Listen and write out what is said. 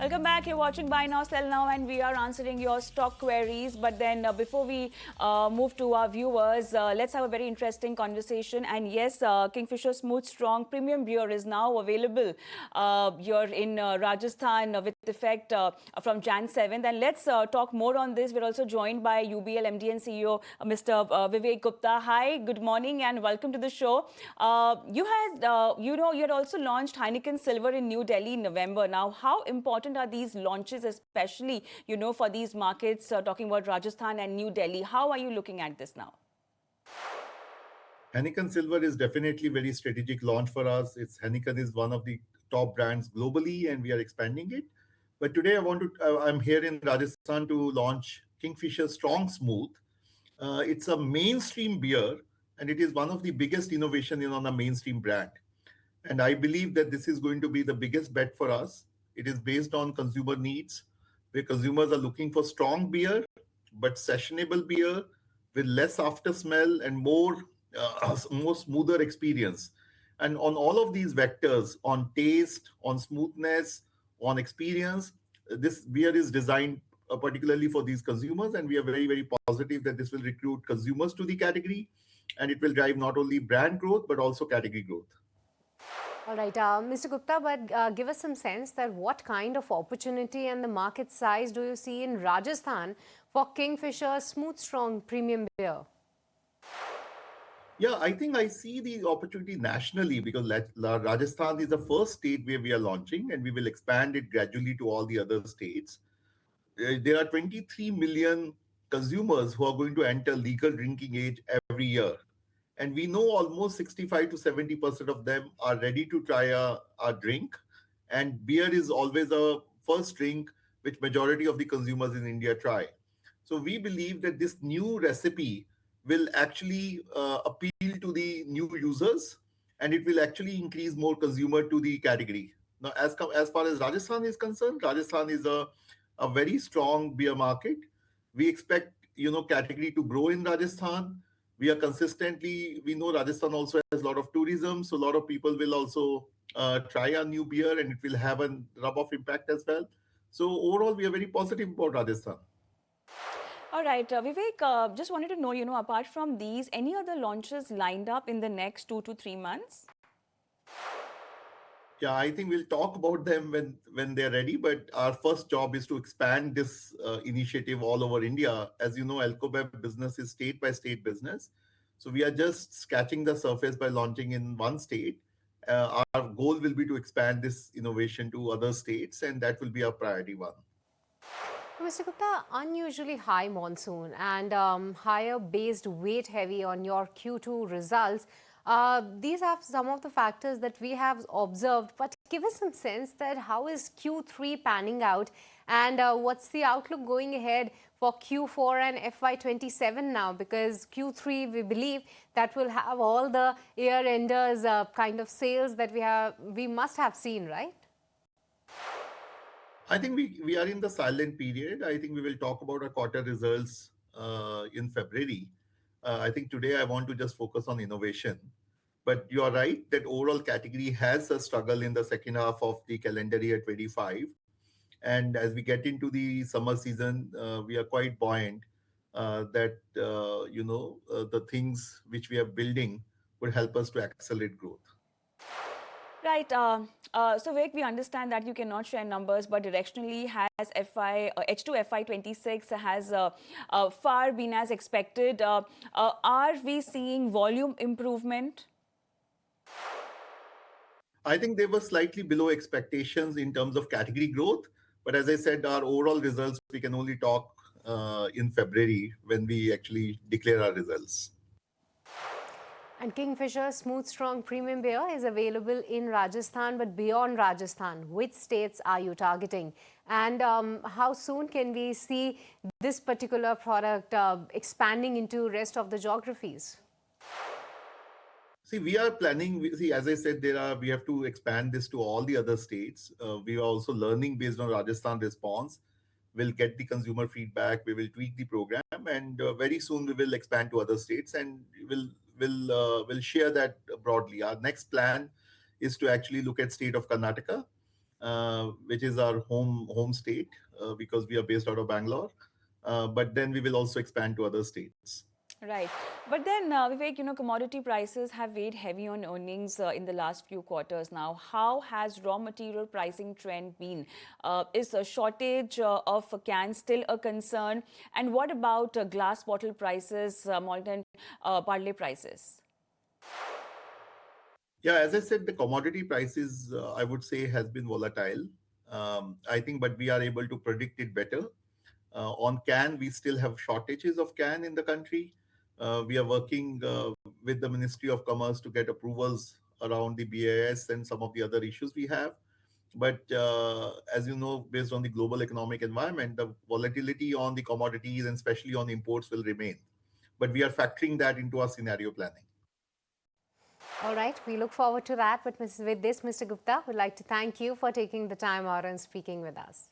Welcome back. You're watching Buy Now, Sell Now, and we are answering your stock queries. But then before we move to our viewers, let's have a very interesting conversation. And yes, Kingfisher Smooth Strong Premium Beer is now available here in Rajasthan with effect from Jan 7th. And let's talk more on this. We're also joined by UBL MD and CEO, Mr. Vivek Gupta. Hi, good morning, and welcome to the show. You had also launched Heineken Silver in New Delhi in November. Now, how important are these launches, especially, for these markets, talking about Rajasthan and New Delhi? How are you looking at this now? Heineken Silver is definitely very strategic launch for us. Heineken is one of the top brands globally, and we are expanding it. But today I'm here in Rajasthan to launch Kingfisher Strong Smooth. It's a mainstream beer, and it is one of the biggest innovation on a mainstream brand. And I believe that this is going to be the biggest bet for us. It is based on consumer needs, where consumers are looking for strong beer, but sessionable beer with less after smell and more smoother experience. And on all of these vectors, on taste, on smoothness, on experience, this beer is designed particularly for these consumers, and we are very, very positive that this will recruit consumers to the category, and it will drive not only brand growth but also category growth. All right, Mr. Gupta, but give us some sense that what kind of opportunity and the market size do you see in Rajasthan for Kingfisher Smooth Strong Premium Beer? Yeah, I think I see the opportunity nationally because Rajasthan is the first state where we are launching, and we will expand it gradually to all the other states. There are 23 million consumers who are going to enter legal drinking age every year. And we know almost 65 to 70% of them are ready to try a drink. And beer is always a first drink which majority of the consumers in India try. So we believe that this new recipe will actually appeal to the new users, and it will actually increase more consumer to the category. Now, as far as Rajasthan is concerned, Rajasthan is a very strong beer market. We expect category to grow in Rajasthan. We know Rajasthan also has a lot of tourism, so a lot of people will also try a new beer, and it will have a rub-off impact as well. So overall, we are very positive about Rajasthan. All right, Vivek, just wanted to know, apart from these, any other launches lined up in the next 2 to 3 months? Yeah, I think we'll talk about them when they're ready. But our first job is to expand this initiative all over India. As you know, Alcobev business is state by state business. So we are just scratching the surface by launching in one state. Our goal will be to expand this innovation to other states, and that will be our priority one. Mr. Gupta, unusually high monsoon and higher based weight heavy on your Q2 results. These are some of the factors that we have observed, but give us some sense that how is Q3 panning out, and what's the outlook going ahead for Q4 and FY27 now, because Q3 we believe that will have all the year-enders kind of sales that we must have seen, right? I think we are in the silent period. I think we will talk about our quarter results in February. I think today I want to just focus on innovation. But you are right that overall category has a struggle in the second half of the calendar year 25. And as we get into the summer season, we are quite buoyant that the things which we are building would help us to accelerate growth. Right. So, Vivek, we understand that you cannot share numbers, but directionally has H2 FY26 has far been as expected. Are we seeing volume improvement? I think they were slightly below expectations in terms of category growth. But as I said, our overall results, we can only talk in February when we actually declare our results. And Kingfisher Smooth Strong Premium Beer is available in Rajasthan, but beyond Rajasthan, which states are you targeting? And how soon can we see this particular product expanding into rest of the geographies? See, we are planning, as I said, we have to expand this to all the other states. We are also learning based on Rajasthan response. We'll get the consumer feedback, we will tweak the program, and very soon we will expand to other states, and we'll share that broadly. Our next plan is to actually look at state of Karnataka. which is our home state, because we are based out of Bangalore. But then we will also expand to other states. Right. But then, Vivek, commodity prices have weighed heavy on earnings in the last few quarters now. How has raw material pricing trend been? Is a shortage of cans still a concern? And what about glass bottle prices, malt and barley prices? Yeah, as I said, the commodity prices, I would say, has been volatile. I think, but we are able to predict it better. On can, we still have shortages of can in the country. We are working with the Ministry of Commerce to get approvals around the BIS and some of the other issues we have. But as you know, based on the global economic environment, the volatility on the commodities and especially on imports will remain. But we are factoring that into our scenario planning. All right, we look forward to that. But with this, Mr. Gupta, we'd like to thank you for taking the time out and speaking with us.